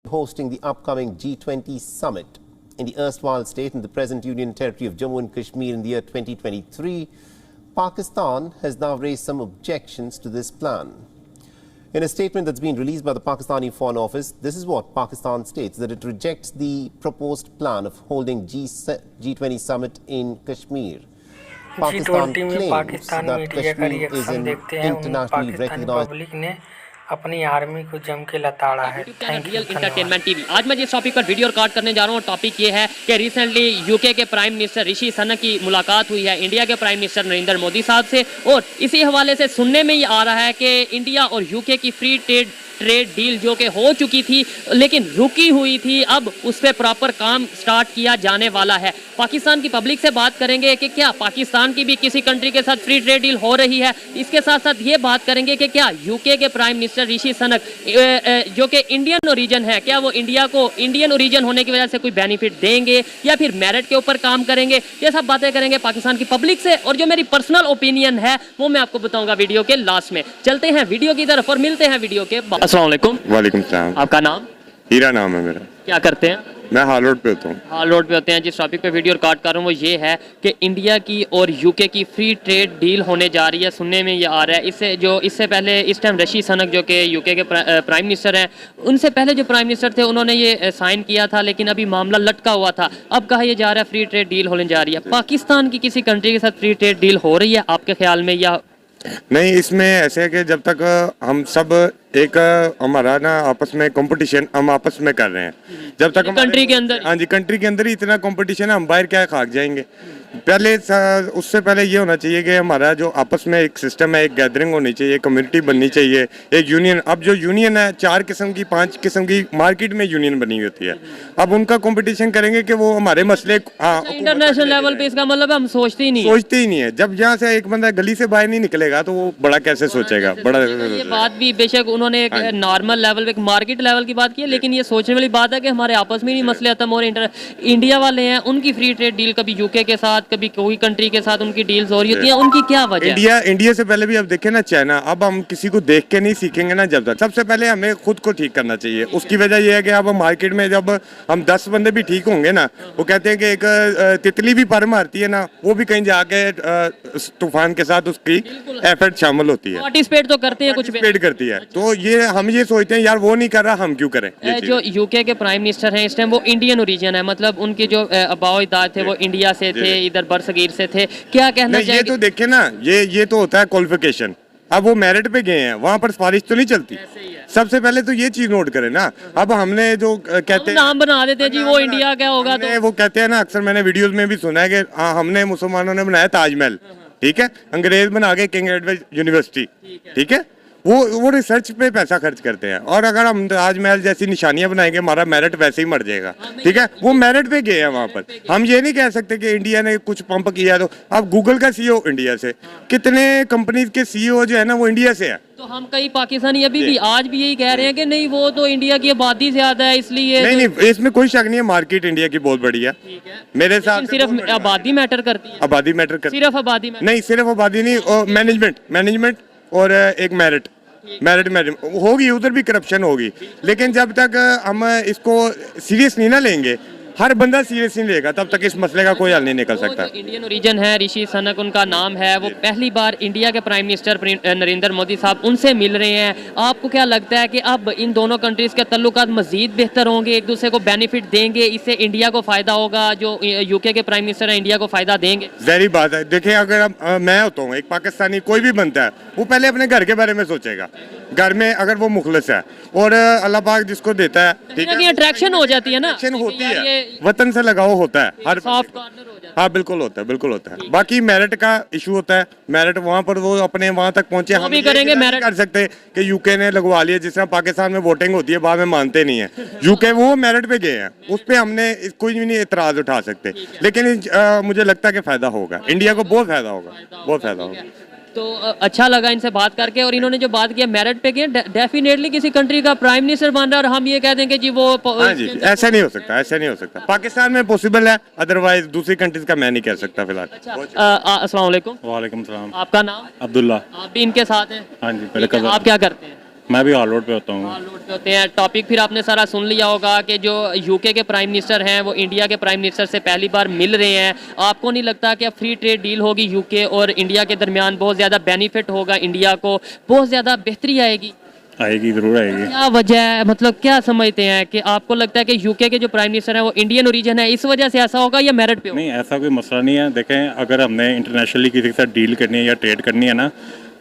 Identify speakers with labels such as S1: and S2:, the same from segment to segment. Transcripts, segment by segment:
S1: hosting the upcoming G20 summit. In the erstwhile state and the present Union Territory of Jammu and Kashmir in the year 2023, Pakistan has now raised some objections to this plan. In a statement that's been released by the Pakistani Foreign Office, this is what Pakistan states, that it rejects the proposed plan of holding G20 summit in Kashmir. Pakistan claims that Kashmir is an internationally recognized
S2: अपनी army को जम के लताड़ा है।
S3: Real entertainment TV. आज मैं जिस topic पर video record करने जा रहा हूँ, टॉपिक ये है कि रिसेंटली यूके के प्राइम मिनिस्टर ऋषि सनक की मुलाकात हुई है इंडिया के प्राइम मिनिस्टर नरेंद्र मोदी साहब से, और इसी हवाले से सुनने में ये आ रहा है कि इंडिया और यूके की फ्री ट्रेड डील जो कि हो चुकी थी लेकिन रुकी हुई थी, अब उस पर प्रॉपर काम स्टार्ट किया जाने वाला है। पाकिस्तान की पब्लिक से बात करेंगे कि क्या पाकिस्तान की भी किसी कंट्री के साथ फ्री ट्रेड डील हो रही है। इसके साथ साथ ये बात करेंगे कि क्या यूके के प्राइम मिनिस्टर ऋषि सनक जो कि इंडियन ओरिजिन है, क्या वो इंडिया को इंडियन ओरिजिन होने की वजह से कोई बेनिफिट देंगे या फिर मेरिट के ऊपर काम करेंगे। ये सब बातें करेंगे पाकिस्तान की पब्लिक से, और जो मेरी पर्सनल ओपिनियन है वो मैं आपको बताऊंगा वीडियो के लास्ट में। चलते हैं वीडियो की तरफ और मिलते हैं वीडियो के बाद। अस्सलाम वालेकुम।
S4: वालेकुम सलाम।
S3: आपका नाम?
S4: हीरा नाम है मेरा।
S3: क्या करते हैं?
S4: मैं हाल रोड पे होता हूँ।
S3: हाल रोड पे होते हैं। जिस टॉपिक पे वीडियो रिकॉर्ड कर रहा हूँ वो ये है कि इंडिया की और यूके की फ्री ट्रेड डील होने जा रही है, सुनने में ये आ रहा है। इससे पहले इस टाइम ऋषि सनक जो कि यूके के प्राइम मिनिस्टर हैं, उनसे पहले जो प्राइम मिनिस्टर थे उन्होंने ये साइन किया था, लेकिन अभी मामला लटका हुआ था। अब कहा यह जा रहा है फ्री ट्रेड डील होने जा रही है। पाकिस्तान की किसी कंट्री के साथ फ्री ट्रेड डील हो रही है आपके ख्याल में या
S4: नहीं? इसमें ऐसे है कि जब तक हम सब एक हमारा ना आपस में कंपटीशन हम आपस में कर रहे हैं, जब तक
S3: कंट्री के अंदर,
S4: हाँ जी, कंट्री के अंदर ही इतना कंपटीशन है, हम बाहर क्या खाक जाएंगे। पहले उससे पहले ये होना चाहिए कि हमारा जो आपस में एक सिस्टम है, एक गैदरिंग होनी चाहिए, कम्युनिटी बननी चाहिए, एक यूनियन। अब जो यूनियन है 4 किस्म की 5 किस्म की मार्केट में यूनियन बनी होती है। अब उनका कंपटीशन करेंगे कि वो हमारे मसले
S3: इंटरनेशनल लेवल पे, इसका मतलब हम सोचते ही नहीं
S4: है। जब यहाँ से एक बंदा गली से बाहर नहीं निकलेगा तो वो बड़ा कैसे सोचेगा। बड़ा
S3: ये बात भी बेशक उन्होंने एक नॉर्मल लेवल पे, एक मार्केट लेवल की बात की है, लेकिन ये सोचने वाली बात है कि हमारे आपस में नहीं मसले खत्म हो रहे। इंडिया वाले हैं, उनकी फ्री ट्रेड डील कभी यूके के साथ कभी कोई कंट्री के साथ उनकी डील्स हो रही होती हैं, उनकी क्या वजह?
S4: इंडिया से पहले भी अब देखें ना चाइना। अब हम किसी को देख के नहीं सीखेंगे ना, जब तक सबसे पहले हमें खुद को ठीक करना चाहिए। उसकी वजह यह है कि अब मार्केट में जब हम 10 बंदे भी ठीक होंगे ना, वो कहते हैं कि एक तितली भी पर मारती है ना, वो भी कहीं जाके तूफान के साथ उसकी एफर्ट शामिल होती है,
S3: पार्टिसिपेट तो करते हैं, कुछ
S4: करती है। तो ये हम ये सोचते हैं यार वो नहीं कर रहा, हम क्यों करें।
S3: जो यूके के प्राइम मिनिस्टर हैं इस टाइम, वो इंडियन ओरिजिन है, मतलब उनके जो आबाओ अजदाद थे वो इंडिया से थे, इधर बरसगीर से थे। क्या कहना चाहिए?
S4: ये तो देखे ना, ये तो होता है क्वालिफिकेशन। अब वो मेरिट पे गए हैं, वहाँ पर सिफारिश तो नहीं चलती। सबसे पहले तो ये चीज नोट करें ना। अब हमने जो कहते हैं
S3: नाम बना देते हैं जी, वो इंडिया क्या होगा, तो
S4: वो कहते हैं ना, अक्सर मैंने वीडियोस में भी सुना है कि हमने मुसलमानों ने बनाया ताजमहल, ठीक है, अंग्रेज बना के किंग एडवर्ड यूनिवर्सिटी, ठीक है। वो रिसर्च पे पैसा खर्च करते हैं, और अगर हम ताजमहल जैसी निशानियां बनाएंगे हमारा मेरिट वैसे ही मर जाएगा, ठीक है। वो मेरिट पे गए हैं वहाँ पर। हम ये नहीं कह सकते कि इंडिया ने कुछ पंप किया। तो अब गूगल का सीईओ इंडिया से, कितने कंपनीज के सीईओ जो है ना वो इंडिया से है।
S3: तो हम कई पाकिस्तानी अभी भी आज भी यही कह रहे हैं कि नहीं, वो तो इंडिया की आबादी से ज्यादा है, इसलिए
S4: नहीं, इसमें कोई शक नहीं है, मार्केट इंडिया की बहुत बड़ी है मेरे साथ।
S3: सिर्फ आबादी मैटर करती है?
S4: आबादी मैटर करती है,
S3: सिर्फ आबादी
S4: नहीं, सिर्फ आबादी नहीं, मैनेजमेंट और एक मेरिट होगी, उधर भी करप्शन होगी। लेकिन जब तक हम इसको सीरियस नहीं ना लेंगे, हर बंदा सीरियस नहीं लेगा, तब तक इस मसले का कोई हल नहीं निकल सकता।
S3: तो इंडियन ओरिजिन है, ऋषि सनक उनका नाम है, वो पहली बार इंडिया के प्राइम मिनिस्टर नरेंद्र मोदी साहब उनसे मिल रहे हैं। आपको क्या लगता है कि अब इन दोनों कंट्रीज के तल्लुकात मजीद बेहतर होंगे, एक दूसरे को बेनिफिट देंगे, इससे इंडिया को फायदा होगा, जो यूके के प्राइम मिनिस्टर है इंडिया को फायदा देंगे?
S4: जहरी बात है। देखिए, अगर मैं होता हूँ एक पाकिस्तानी, कोई भी बनता है, वो पहले अपने घर के बारे में सोचेगा। घर में अगर वो मुखलिस है और अल्लाह पाक जिसको देता है, ठीक है,
S3: अट्रैक्शन हो जाती है ना,
S4: होती है, वतन से लगाव होता है, हर
S3: सॉफ्ट कॉर्नर हो जाता है।
S4: हाँ बिल्कुल होता है, बिल्कुल होता है। बाकी मेरिट का इशू होता है, मेरिट वहाँ पर वो अपने वहाँ तक पहुँचे, हम
S3: भी करेंगे मेरिट
S4: कर सकते हैं कि यूके ने लगवा लिया, जिस तरह पाकिस्तान में वोटिंग होती है बाद में मानते नहीं है, यूके वो मेरिट पे गए हैं, उस पर हमने कोई भी नहीं एतराज उठा सकते। लेकिन मुझे लगता है कि फायदा होगा, इंडिया को बहुत फायदा होगा, बहुत फायदा होगा।
S3: तो अच्छा लगा इनसे बात करके, और इन्होंने जो बात किया मेरिट पे किया, डेफिनेटली किसी कंट्री का प्राइम मिनिस्टर बन रहा है और हम ये कह देंगे जी वो
S4: हाँ जी, ऐसा नहीं हो सकता, ऐसा नहीं हो सकता। पाकिस्तान में पॉसिबल है, अदरवाइज दूसरी कंट्रीज का मैं नहीं कह सकता फिलहाल।
S3: अस्सलाम वालेकुम।
S5: वालेकुम सलाम।
S3: आपका नाम?
S5: अब्दुल्ला।
S3: आप भी इनके साथ हैं?
S5: हाँ जी,
S3: आप क्या करते हैं?
S5: मैं भी ऑल रोड पे होता हूँ।
S3: ऑल रोड पे होते हैं। टॉपिक फिर आपने सारा सुन लिया होगा कि जो यूके के प्राइम मिनिस्टर हैं वो इंडिया के प्राइम मिनिस्टर से पहली बार मिल रहे हैं। आपको नहीं लगता कि अब फ्री ट्रेड डील होगी यूके और इंडिया के दरमियान, बहुत ज़्यादा बेनिफिट होगा, इंडिया को बहुत ज़्यादा बेहतरी आएगी?
S5: आएगी, ज़रूर आएगी।
S3: क्या वजह है, मतलब क्या समझते हैं कि आपको लगता है कि यूके के जो प्राइम मिनिस्टर हैं वो इंडियन ओरिजिन है, इस वजह से ऐसा होगा या मेरिट पे होगा?
S5: नहीं, ऐसा कोई मसला नहीं है। देखें, अगर हमने इंटरनेशनली किसी के साथ डील करनी है या ट्रेड करनी है ना,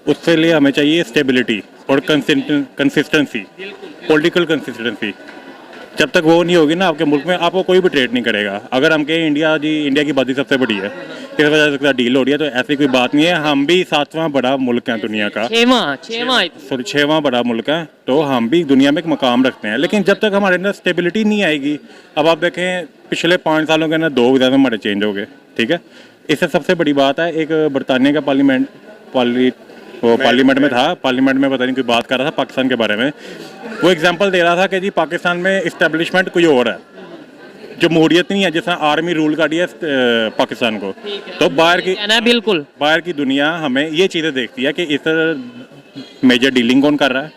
S5: उसके लिए हमें चाहिए स्टेबिलिटी और कंसिस्टेंसी, पॉलिटिकल कंसिस्टेंसी। जब तक वो नहीं होगी ना आपके मुल्क में, आपको कोई भी ट्रेड नहीं करेगा। अगर हम कहें इंडिया की आबादी सबसे बड़ी है, इस वजह से डील हो रही है, तो ऐसी कोई बात नहीं है। हम भी 7वां बड़ा मुल्क है दुनिया का, 6वां बड़ा मुल्क है, तो हम भी दुनिया में एक मकाम रखते हैं। लेकिन जब तक हमारे अंदर स्टेबिलिटी नहीं आएगी, अब आप देखें पिछले 5 सालों के अंदर 2 वीज़ा हमारे चेंज हो गए, ठीक है। इससे सबसे बड़ी बात है, एक बरतानिया का पार्लियामेंट में था, पार्लियामेंट में पता नहीं कोई बात कर रहा था पाकिस्तान के बारे में। वो एग्जांपल दे रहा था कि जी पाकिस्तान में इस्टेब्लिशमेंट कोई और है, जमहूरियत नहीं है, जिस तरह आर्मी रूल कर दिया पाकिस्तान को। तो बाहर की दुनिया हमें ये चीज़ें देखती है कि इस मेजर डीलिंग कौन कर रहा है,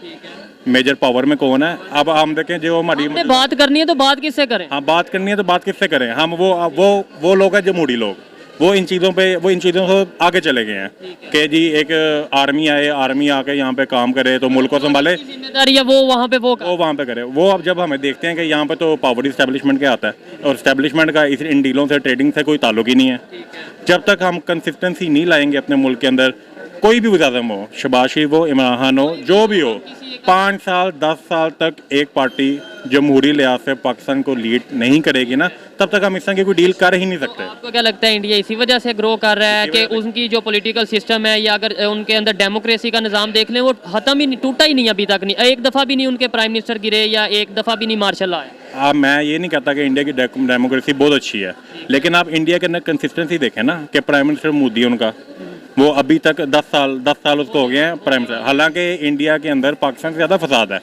S5: मेजर पावर में कौन है। अब हम देखें, जो हमारी
S3: बात करनी है तो बात किससे करें?
S5: हाँ, बात करनी है तो बात किससे करें? हम वो लोग हैं जमहूरी लोग, वो इन चीज़ों से आगे चले गए हैं कि जी एक आर्मी आके यहाँ पे काम करे तो मुल्क को संभाले,
S3: जिम्मेदारी है वो वहाँ पे
S5: करे। वो अब जब हमें देखते हैं कि यहाँ पे तो पावर इस्टेब्लिशमेंट का आता है और इस्टेब्लिशमेंट का इन डीलों से, ट्रेडिंग से कोई ताल्लुक ही नहीं है। जब तक हम कंसिस्टेंसी नहीं लाएंगे अपने मुल्क के अंदर, कोई भी वज़ीर हो, शहबाज शरीफ हो, इमरान खान हो, जो भी हो, 5 साल 10 साल तक एक पार्टी जमहूरी लिहाज से पाकिस्तान को लीड नहीं करेगी ना, तब तक हम इस तरह की कोई डील कर ही नहीं सकते।
S3: आपको क्या लगता है इंडिया इसी वजह से ग्रो कर रहा है कि उनकी जो पॉलिटिकल सिस्टम है या अगर उनके अंदर डेमोक्रेसी का निज़ाम देख लें, वो खत्म ही नहीं, टूटा ही नहीं अभी तक, नहीं एक दफ़ा भी नहीं उनके प्राइम मिनिस्टर गिरे या एक दफ़ा भी नहीं मार्शल आया।
S5: अब मैं ये नहीं कहता कि इंडिया की डेमोक्रेसी बहुत अच्छी है, लेकिन आप इंडिया के अंदर कंसिस्टेंसी देखें ना कि प्राइम मिनिस्टर मोदी उनका, वो अभी तक 10 साल उसको हो गए हैं प्राइम मिनिस्टर। हालांकि इंडिया के अंदर पाकिस्तान से ज़्यादा फसाद है।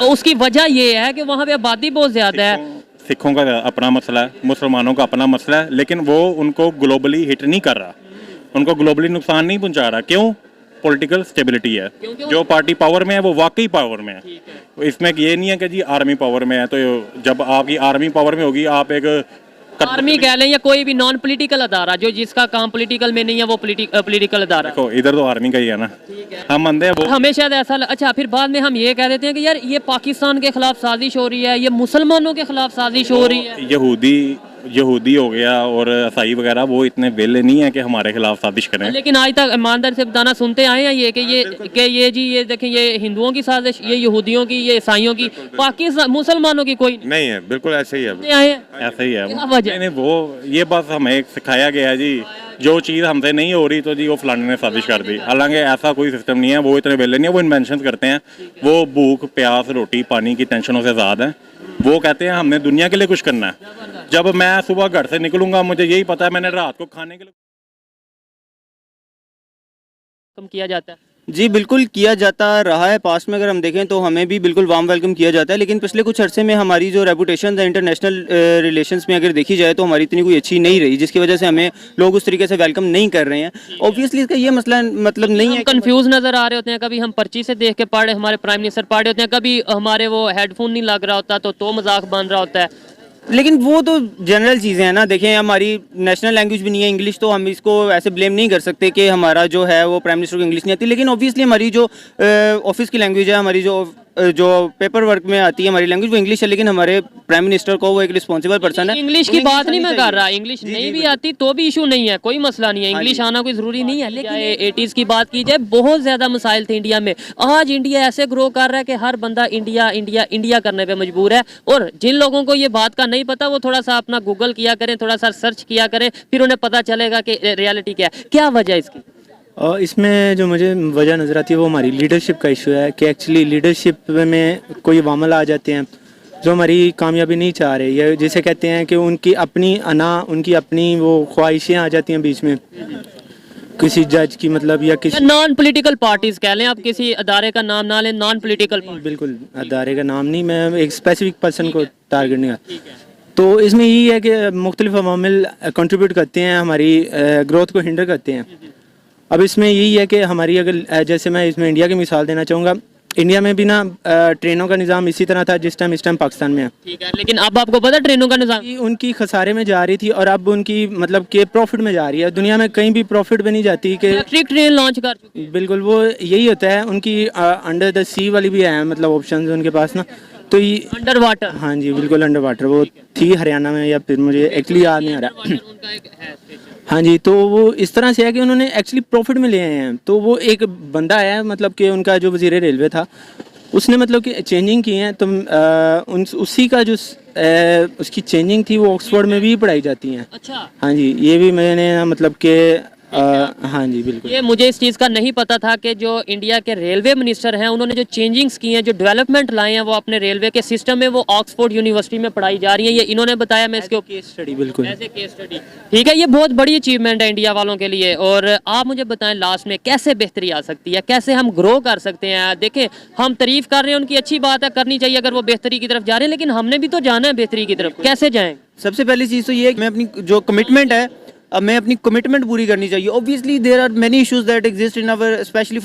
S3: उसकी वजह ये है कि वहाँ पे आबादी बहुत ज़्यादा है।
S5: सिखों का अपना मसला है, मुसलमानों का अपना मसला है, लेकिन वो उनको ग्लोबली हिट नहीं कर रहा, उनको ग्लोबली नुकसान नहीं पहुंचा रहा। क्यों? पॉलिटिकल स्टेबिलिटी है। जो पार्टी पावर में है वो वाकई पावर में है। इसमें ये नहीं है कि जी आर्मी पावर में है, तो जब आपकी आर्मी पावर में होगी, आप एक
S3: आर्मी कह लें या कोई भी नॉन पॉलिटिकल अदारा जो जिसका काम पॉलिटिकल में नहीं है, वो पॉलिटिकल अदारा।
S5: देखो, इधर तो आर्मी का ही है ना, हम मंदे हैं।
S3: हमें शायद ऐसा अच्छा, फिर बाद में हम ये कह देते हैं कि यार ये पाकिस्तान के खिलाफ साजिश हो रही है, ये मुसलमानों के खिलाफ साजिश हो रही है।
S5: यहूदी हो गया और ईसाई वगैरह, वो इतने वेले नहीं है कि हमारे खिलाफ साजिश करें।
S3: लेकिन आज तक ईमानदार से बताना सुनते आए हैं ये कि ये देखें, ये हिंदुओं की साजिश, ये यहूदियों की, ये ईसाइयों की, पाकिस्तान मुसलमानों की कोई
S5: नहीं है। बिल्कुल ऐसे ही है, ऐसे ही है।
S3: नहीं,
S5: वो ये बस हमें सिखाया गया है जी, जो चीज़ हमसे नहीं हो रही तो जी वो फलाने ने साजिश कर दी। हालांकि ऐसा कोई सिस्टम नहीं है, वो इतने वेले नहीं है, वो इन्वेंशन करते हैं। वो भूख प्यास रोटी पानी की टेंशनों से आज़ाद हैं। वो कहते हैं हमने दुनिया के लिए कुछ करना है। जब मैं सुबह घर से निकलूंगा, मुझे यही पता है मैंने रात को खाने के लिए
S3: कम किया जाता है।
S6: जी बिल्कुल किया जाता रहा है। पास्ट में अगर हम देखें तो हमें भी बिल्कुल वार्म वेलकम किया जाता है, लेकिन पिछले कुछ अरसे में हमारी जो रेपुटेशन है इंटरनेशनल रिलेशंस में अगर देखी जाए तो हमारी इतनी कोई अच्छी नहीं रही, जिसकी वजह से हमें लोग उस तरीके से वेलकम नहीं कर रहे हैं। ऑब्वियसली इसका ये मसला मतलब नहीं है,
S3: कंफ्यूज नजर आ रहे होते हैं। कभी हम पर्ची से देख के पढ़ रहे, हमारे प्राइम मिनिस्टर पढ़ रहे होते हैं, कभी हमारे वो हेडफोन नहीं लग रहा होता तो मजाक बन रहा होता है।
S6: लेकिन वो तो जनरल चीज़ें हैं ना। देखें, हमारी नेशनल लैंग्वेज भी नहीं है इंग्लिश, तो हम इसको ऐसे ब्लेम नहीं कर सकते कि हमारा जो है वो प्राइम मिनिस्टर को इंग्लिश नहीं आती। लेकिन ऑब्वियसली हमारी जो ऑफिस की लैंग्वेज है, हमारी जो पेपर वर्क में आती है हमारी लैंग्वेज, वो इंग्लिश है। लेकिन हमारे प्राइम मिनिस्टर को वो एक रिस्पॉन्सिबल पर्सन है।
S3: इंग्लिश की बात नहीं मैं कर रहा, इंग्लिश नहीं भी आती तो भी इशू नहीं है, कोई मसला नहीं है, इंग्लिश आना कोई जरूरी नहीं है। लेकिन 80s की बात की जाए, बहुत ज्यादा मसाइल थे इंडिया में। आज इंडिया ऐसे ग्रो कर रहा है कि हर बंदा इंडिया इंडिया इंडिया करने पे मजबूर है। और जिन लोगों को ये बात का नहीं पता, वो थोड़ा सा अपना गूगल किया करें, थोड़ा सा सर्च किया करें, फिर उन्हें पता चलेगा कि रियलिटी क्या है। क्या वजह है इसकी?
S7: और इसमें जो मुझे वजह नज़र आती है वो हमारी लीडरशिप का इशू है कि एक्चुअली लीडरशिप में कोई वामल आ जाते हैं जो हमारी कामयाबी नहीं चाह रहे, या जिसे कहते हैं कि उनकी अपनी उनकी अपनी वो ख्वाहिशें आ जाती हैं बीच में किसी जज की, मतलब या किसी
S3: नॉन पॉलिटिकल पार्टीज कह लें, आप किसी अदारे का नाम ना लें, नॉन पॉलिटिकल।
S7: बिल्कुल अदारे का नाम नहीं, मैं एक स्पेसिफिक पर्सन को टारगेट नहीं करता। तो इसमें यही है कि मुख्तलिफ अवामिल कंट्रीब्यूट करते हैं, हमारी ग्रोथ को हिंडर करते हैं। अब इसमें यही है कि हमारी अगर जैसे मैं इसमें इंडिया की मिसाल देना चाहूँगा, इंडिया में भी ना ट्रेनों का निज़ाम इसी तरह था जिस टाइम इस टाइम पाकिस्तान में है।
S3: ठीक है, लेकिन अब आपको पता है ट्रेनों का निज़ाम
S7: कि उनकी खसारे में जा रही थी और अब उनकी मतलब कि प्रॉफिट में जा रही है। दुनिया में कहीं भी प्रॉफिट में नहीं जाती कि
S3: इलेक्ट्रिक ट्रेन लॉन्च कर चुकी है।
S7: बिल्कुल वो यही होता है। उनकी अंडर द सी वाली भी है मतलब ऑप्शन उनके पास ना, तो ये
S3: अंडर वाटर
S7: हाँ जी बिल्कुल अंडर वाटर वो थी हरियाणा में या फिर मुझे एक्चुअली याद नहीं आ रहा।
S3: उनका एक है स्टेशन।
S7: हाँ जी, तो वो इस तरह से है कि उन्होंने एक्चुअली प्रॉफिट में ले आए हैं। तो वो एक बंदा है मतलब कि उनका जो वजीर रेलवे था उसने मतलब कि चेंजिंग की है, तो उसी का जो उसकी चेंजिंग थी वो ऑक्सफोर्ड में भी पढ़ाई जाती हैं।
S3: अच्छा,
S7: हाँ जी, ये भी मैंने मतलब कि हाँ जी बिल्कुल।
S3: ये मुझे इस चीज़ का नहीं पता था कि जो इंडिया के रेलवे मिनिस्टर हैं उन्होंने जो चेंजिंग्स की हैं, जो डेवलपमेंट लाए हैं वो अपने रेलवे के सिस्टम में वो ऑक्सफोर्ड यूनिवर्सिटी में पढ़ाई जा रही है। ये इन्होंने बताया, मैं इसके
S7: केस स्टडी बिल्कुल
S3: एज ए केस स्टडी। ठीक है, ये बहुत बड़ी अचीवमेंट है इंडिया वालों के लिए। और आप मुझे बताएं लास्ट में कैसे बेहतरी आ सकती है, कैसे हम ग्रो कर सकते हैं। देखें, हम तारीफ कर रहे हैं, उनकी अच्छी बात है, करनी चाहिए अगर वो बेहतरी की तरफ जा रहे हैं, लेकिन हमने भी तो जाना है बेहतरी की तरफ। कैसे जाएं?
S6: सबसे पहली चीज़ तो ये है कि मैं अपनी जो कमिटमेंट है, अब मैं अपनी कमिटमेंट पूरी करनी चाहिए। Obviously there are many issues that exist in our specially